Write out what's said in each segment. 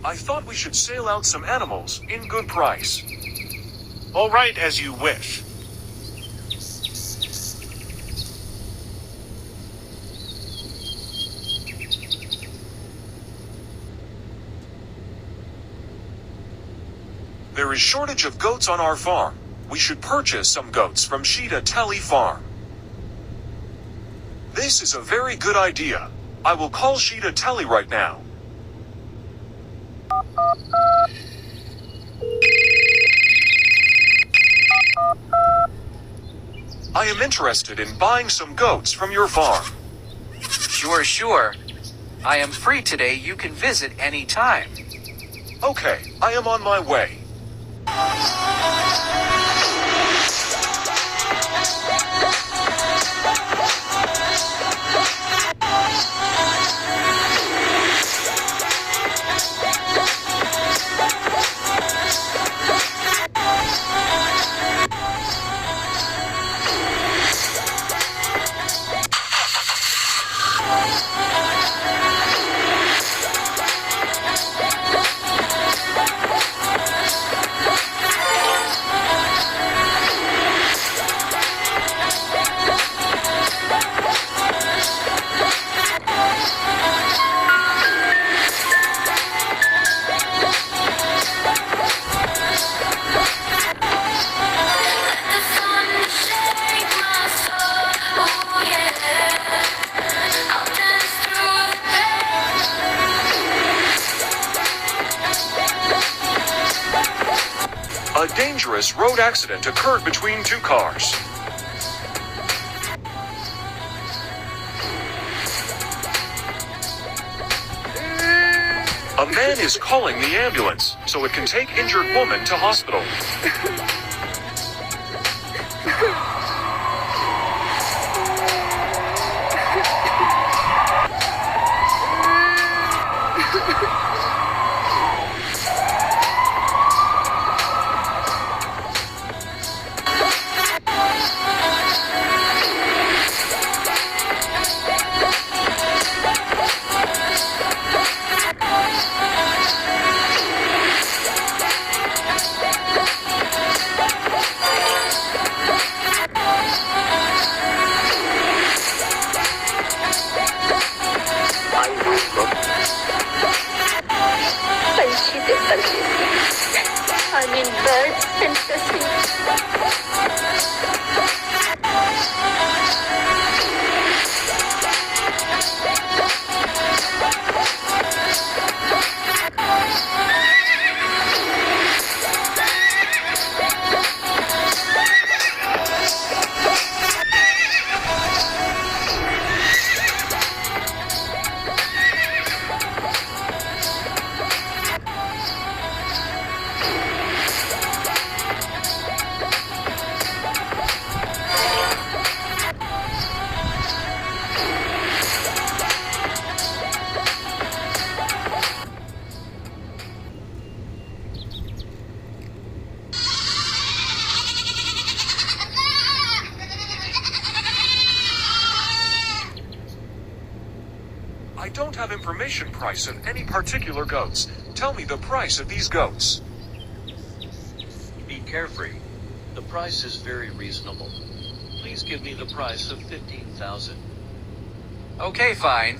I thought we should sail out some animals in good price. All right, as you wish. There is shortage of goats on our farm. We should purchase some goats from Sheeta Telly Farm. This is a very good idea. I will call Sheeta Telly right now. I am interested in buying some goats from your farm. Sure. I am free today. You can visit any time. Okay, I am on my way. A dangerous road accident occurred between two cars. A man is calling the ambulance so it can take injured woman to hospital. I mean birds and sesame. I don't have information price of any particular goats. Tell me the price of these goats. Be carefree. The price is very reasonable. Please give me the price of 15,000. Okay, fine.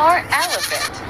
Smart elephant.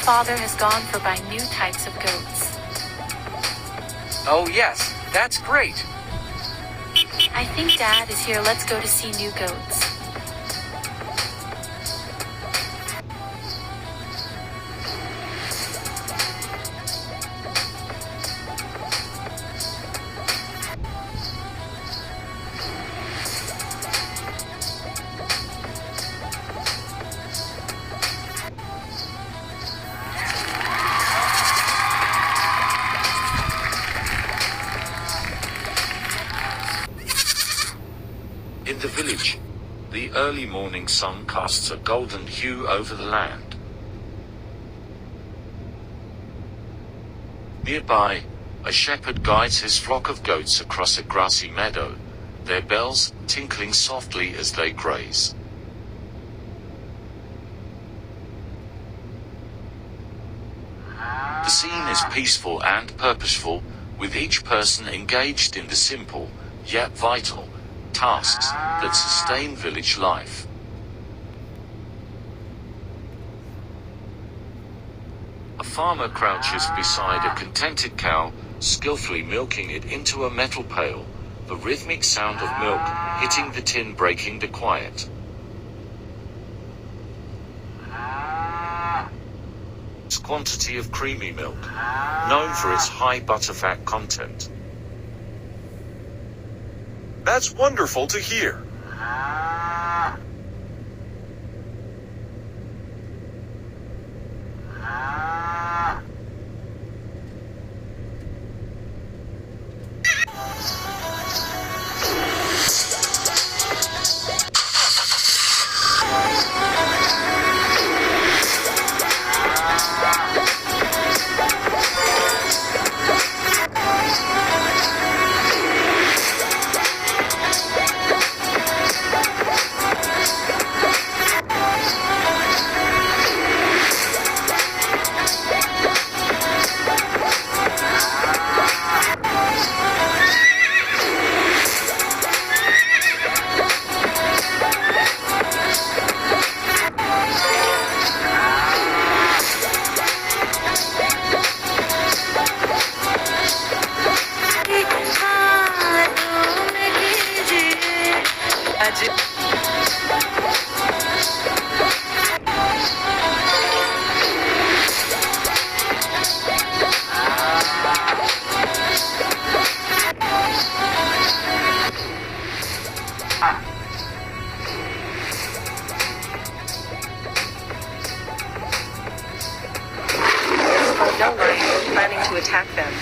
Father has gone for buy new types of goats. Oh yes, that's great. I think Dad is here. Let's go to see new goats. In the village, the early morning sun casts a golden hue over the land. Nearby, a shepherd guides his flock of goats across a grassy meadow, their bells tinkling softly as they graze. The scene is peaceful and purposeful, with each person engaged in the simple, yet vital, tasks that sustain village life. A farmer crouches beside a contented cow, skillfully milking it into a metal pail, the rhythmic sound of milk hitting the tin breaking the quiet. Its quantity of creamy milk, known for its high butterfat content. That's wonderful to hear. No one planning to attack them.